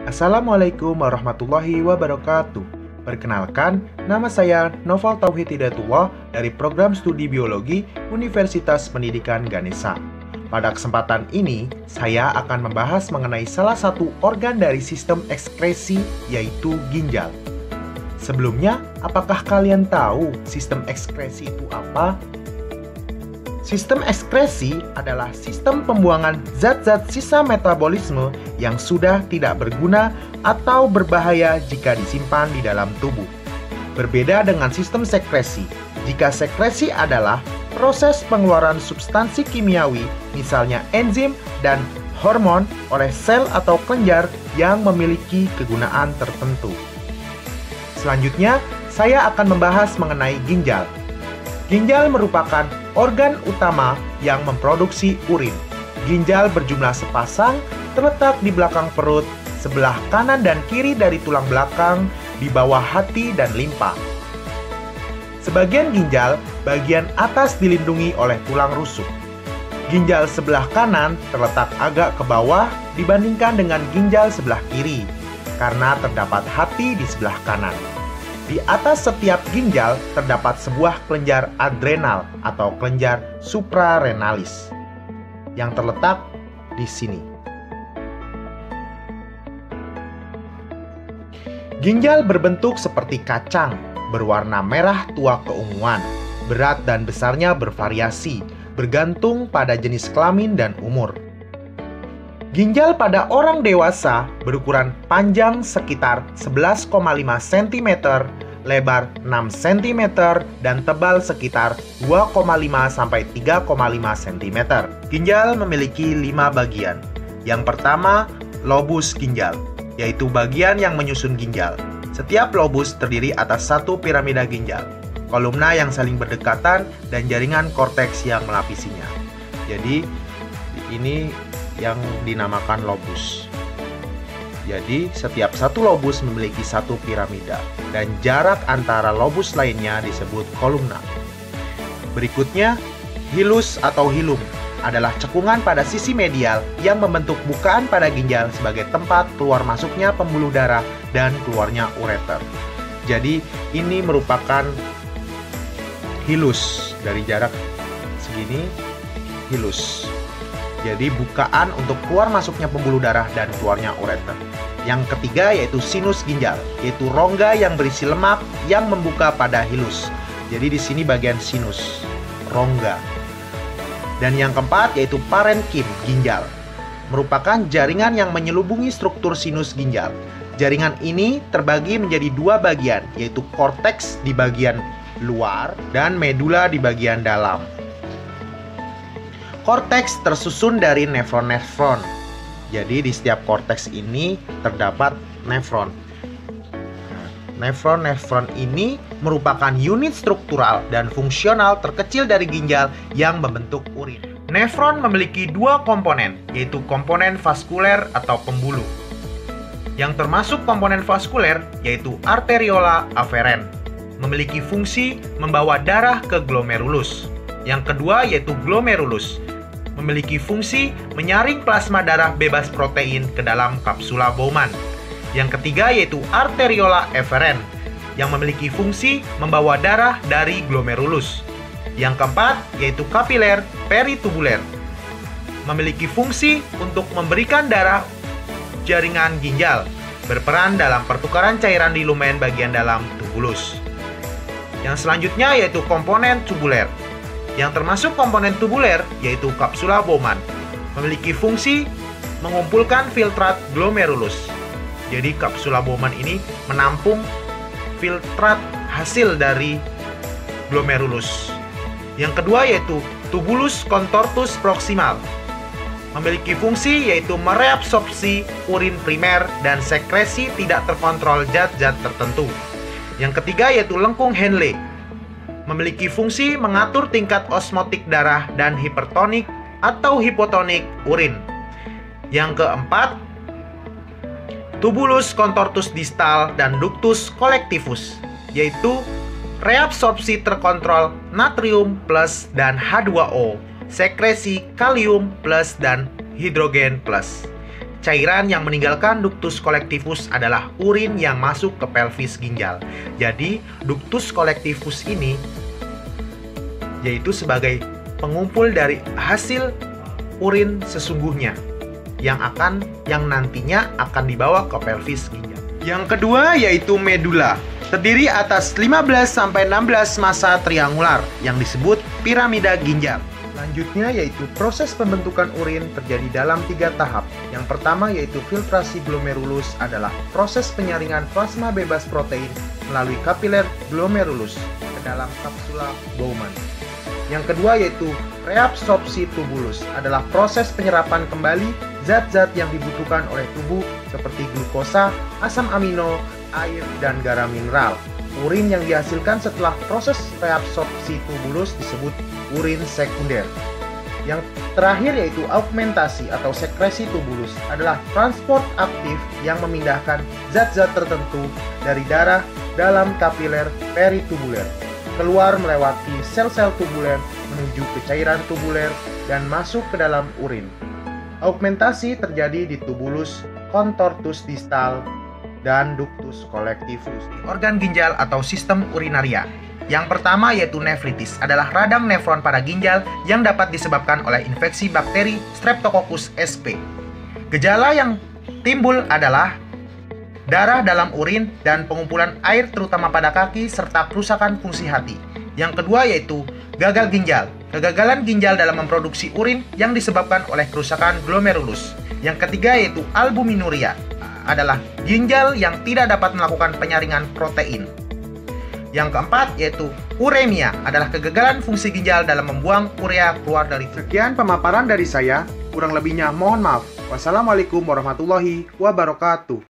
Assalamualaikum warahmatullahi wabarakatuh. Perkenalkan, nama saya Noval Tauhid Hidayatullah dari Program Studi Biologi Universitas Pendidikan Ganesha. Pada kesempatan ini, saya akan membahas mengenai salah satu organ dari sistem ekskresi, yaitu ginjal. Sebelumnya, apakah kalian tahu sistem ekskresi itu apa? Sistem ekskresi adalah sistem pembuangan zat-zat sisa metabolisme yang sudah tidak berguna atau berbahaya jika disimpan di dalam tubuh. Berbeda dengan sistem sekresi. Jika sekresi adalah proses pengeluaran substansi kimiawi, misalnya enzim dan hormon oleh sel atau kelenjar yang memiliki kegunaan tertentu. Selanjutnya, saya akan membahas mengenai ginjal. Ginjal merupakan organ utama yang memproduksi urin. Ginjal berjumlah sepasang, terletak di belakang perut, sebelah kanan dan kiri dari tulang belakang, di bawah hati dan limpa. Sebagian ginjal, bagian atas dilindungi oleh tulang rusuk. Ginjal sebelah kanan terletak agak ke bawah dibandingkan dengan ginjal sebelah kiri, karena terdapat hati di sebelah kanan. Di atas setiap ginjal terdapat sebuah kelenjar adrenal atau kelenjar suprarenalis yang terletak di sini. Ginjal berbentuk seperti kacang, berwarna merah tua keunguan. Berat dan besarnya bervariasi, bergantung pada jenis kelamin dan umur. Ginjal pada orang dewasa berukuran panjang sekitar 11,5 cm, lebar 6 cm, dan tebal sekitar 2,5 sampai 3,5 cm. Ginjal memiliki 5 bagian. Yang pertama, lobus ginjal, yaitu bagian yang menyusun ginjal. Setiap lobus terdiri atas satu piramida ginjal, kolumna yang saling berdekatan, dan jaringan korteks yang melapisinya. Jadi, ini yang dinamakan lobus. Jadi, setiap satu lobus memiliki satu piramida, dan jarak antara lobus lainnya disebut kolumna. Berikutnya, hilus atau hilum adalah cekungan pada sisi medial yang membentuk bukaan pada ginjal sebagai tempat keluar masuknya pembuluh darah dan keluarnya ureter. Jadi, ini merupakan hilus dari jarak segini, hilus. Jadi bukaan untuk keluar masuknya pembuluh darah dan keluarnya ureter. Yang ketiga yaitu sinus ginjal, yaitu rongga yang berisi lemak yang membuka pada hilus. Jadi di sini bagian sinus, rongga. Dan yang keempat yaitu parenkim ginjal, merupakan jaringan yang menyelubungi struktur sinus ginjal. Jaringan ini terbagi menjadi dua bagian, yaitu korteks di bagian luar dan medula di bagian dalam. Korteks tersusun dari nefron-nefron. Jadi di setiap korteks ini terdapat nefron. Nefron-nefron ini merupakan unit struktural dan fungsional terkecil dari ginjal yang membentuk urin. Nefron memiliki dua komponen, yaitu komponen vaskuler atau pembuluh. Yang termasuk komponen vaskuler yaitu arteriola aferen, memiliki fungsi membawa darah ke glomerulus. Yang kedua yaitu glomerulus, memiliki fungsi menyaring plasma darah bebas protein ke dalam kapsula Bowman. Yang ketiga yaitu arteriola efferent, yang memiliki fungsi membawa darah dari glomerulus. Yang keempat yaitu kapiler peritubuler, memiliki fungsi untuk memberikan darah jaringan ginjal, berperan dalam pertukaran cairan di lumen bagian dalam tubulus. Yang selanjutnya yaitu komponen tubuler. Yang termasuk komponen tubuler yaitu kapsula Bowman, memiliki fungsi mengumpulkan filtrat glomerulus. Jadi kapsula Bowman ini menampung filtrat hasil dari glomerulus. Yang kedua yaitu tubulus contortus proximal, memiliki fungsi yaitu mereabsorpsi urin primer dan sekresi tidak terkontrol zat-zat tertentu. Yang ketiga yaitu lengkung Henle, memiliki fungsi mengatur tingkat osmotik darah dan hipertonik atau hipotonik urin. Yang keempat, tubulus contortus distal dan ductus collectivus, yaitu reabsorpsi terkontrol natrium plus dan H2O, sekresi kalium plus dan hidrogen plus. cairan yang meninggalkan ductus collectivus adalah urin yang masuk ke pelvis ginjal. Jadi, ductus collectivus ini yaitu sebagai pengumpul dari hasil urin sesungguhnya yang nantinya akan dibawa ke pelvis ginjal. Yang kedua yaitu medula. Terdiri atas 15-16 massa triangular yang disebut piramida ginjal. Selanjutnya yaitu proses pembentukan urin terjadi dalam 3 tahap. Yang pertama yaitu filtrasi glomerulus adalah proses penyaringan plasma bebas protein melalui kapiler glomerulus ke dalam kapsula Bowman. Yang kedua yaitu reabsorpsi tubulus adalah proses penyerapan kembali zat-zat yang dibutuhkan oleh tubuh seperti glukosa, asam amino, air, dan garam mineral. Urin yang dihasilkan setelah proses reabsorpsi tubulus disebut urin sekunder. Yang terakhir yaitu augmentasi atau sekresi tubulus adalah transport aktif yang memindahkan zat-zat tertentu dari darah dalam kapiler peritubuler, keluar melewati sel-sel tubuler menuju ke cairan tubuler dan masuk ke dalam urin. Augmentasi terjadi di tubulus, contortus distal, dan ductus collectivus. Organ ginjal atau sistem urinaria. Yang pertama yaitu nefritis adalah radang nefron pada ginjal yang dapat disebabkan oleh infeksi bakteri Streptococcus sp. Gejala yang timbul adalah darah dalam urin dan pengumpulan air terutama pada kaki serta kerusakan fungsi hati. Yang kedua yaitu gagal ginjal. Kegagalan ginjal dalam memproduksi urin yang disebabkan oleh kerusakan glomerulus. Yang ketiga yaitu albuminuria adalah ginjal yang tidak dapat melakukan penyaringan protein. Yang keempat yaitu uremia adalah kegagalan fungsi ginjal dalam membuang urea keluar dari tubuh. Sekian pemaparan dari saya, kurang lebihnya mohon maaf. Wassalamualaikum warahmatullahi wabarakatuh.